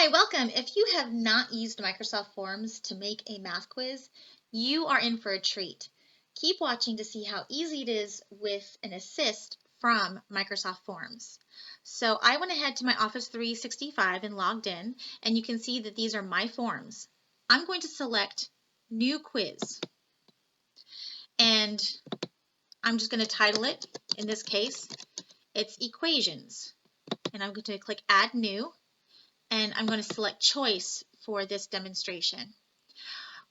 Hi, welcome. If you have not used Microsoft Forms to make a math quiz, you are in for a treat. Keep watching to see how easy it is with an assist from Microsoft Forms. So I went ahead to my Office 365 and logged in, and you can see that these are my forms. I'm going to select New Quiz, and I'm just going to title it, in this case, it's Equations. And I'm going to click Add New, and I'm going to select Choice for this demonstration.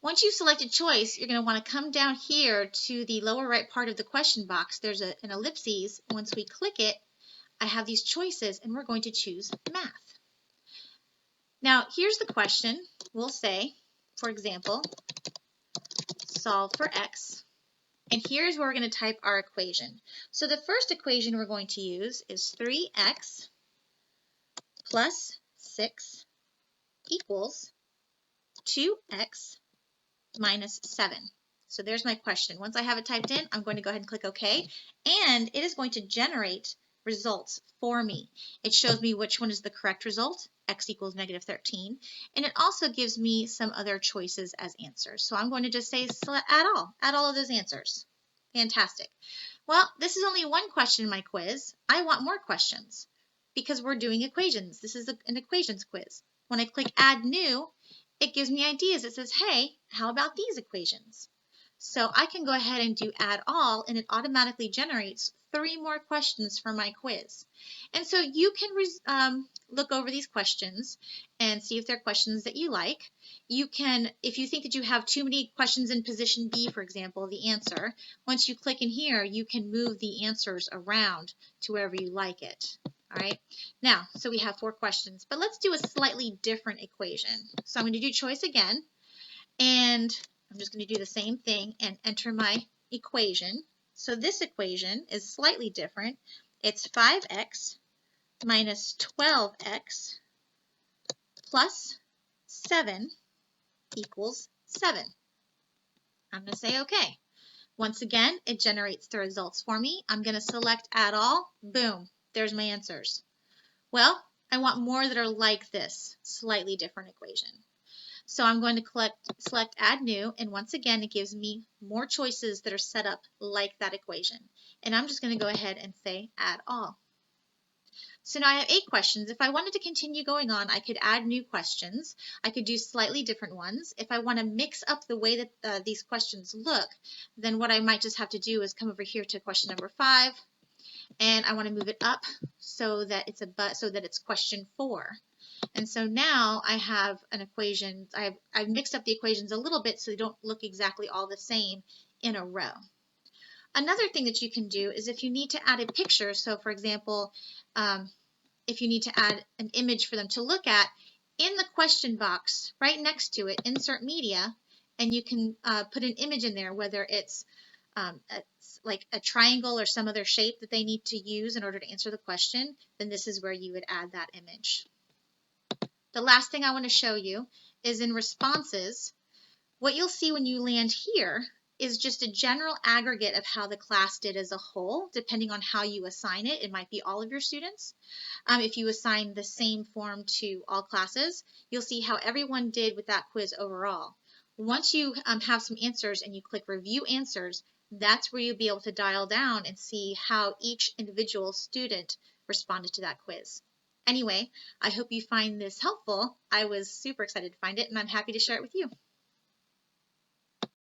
Once you've selected choice, you're going to want to come down here to the lower right part of the question box. There's an ellipses. Once we click it, I have these choices, and we're going to choose math. Now, here's the question. We'll say, for example, solve for x. And here's where we're going to type our equation. So the first equation we're going to use is 3x plus 6 equals 2x minus 7. So there's my question. Once I have it typed in, I'm going to go ahead and click OK, and it is going to generate results for me. It shows me which one is the correct result, x equals negative 13, and it also gives me some other choices as answers. So I'm going to just say add all of those answers. Fantastic. Well, this is only one question in my quiz. I want more questions because we're doing equations. This is an equations quiz. When I click Add New, it gives me ideas. It says, hey, how about these equations? So I can go ahead and do Add All, and it automatically generates 3 more questions for my quiz. And so you can look over these questions and see if they're questions that you like. You can, if you think that you have too many questions in position B, for example, the answer, once you click in here, you can move the answers around to wherever you like it. All right, now, so we have 4 questions, but let's do a slightly different equation. So I'm going to do choice again, and I'm just going to do the same thing and enter my equation. So this equation is slightly different. It's 5x minus 12x plus 7 equals 7. I'm going to say OK. Once again, it generates the results for me. I'm going to select Add All. Boom, there's my answers. Well, I want more that are like this, slightly different equation. So I'm going to select Add New, and once again, it gives me more choices that are set up like that equation. And I'm just going to go ahead and say Add All. So now I have 8 questions. If I wanted to continue going on, I could add new questions. I could do slightly different ones. If I want to mix up the way that these questions look, then what I might just have to do is come over here to question number 5, and I want to move it up so that it's question 4. And so now I have an equation. I've mixed up the equations a little bit so they don't look exactly all the same in a row. Another thing that you can do is if you need to add a picture, so for example, if you need to add an image for them to look at, in the question box right next to it, insert media, and you can put an image in there, whether it's like a triangle or some other shape that they need to use in order to answer the question, then this is where you would add that image. The last thing I want to show you is in responses. What you'll see when you land here is just a general aggregate of how the class did as a whole, depending on how you assign it. It might be all of your students. If you assign the same form to all classes, you'll see how everyone did with that quiz overall. Once you have some answers and you click Review Answers, that's where you'll be able to dial down and see how each individual student responded to that quiz. Anyway, I hope you find this helpful. I was super excited to find it, and I'm happy to share it with you.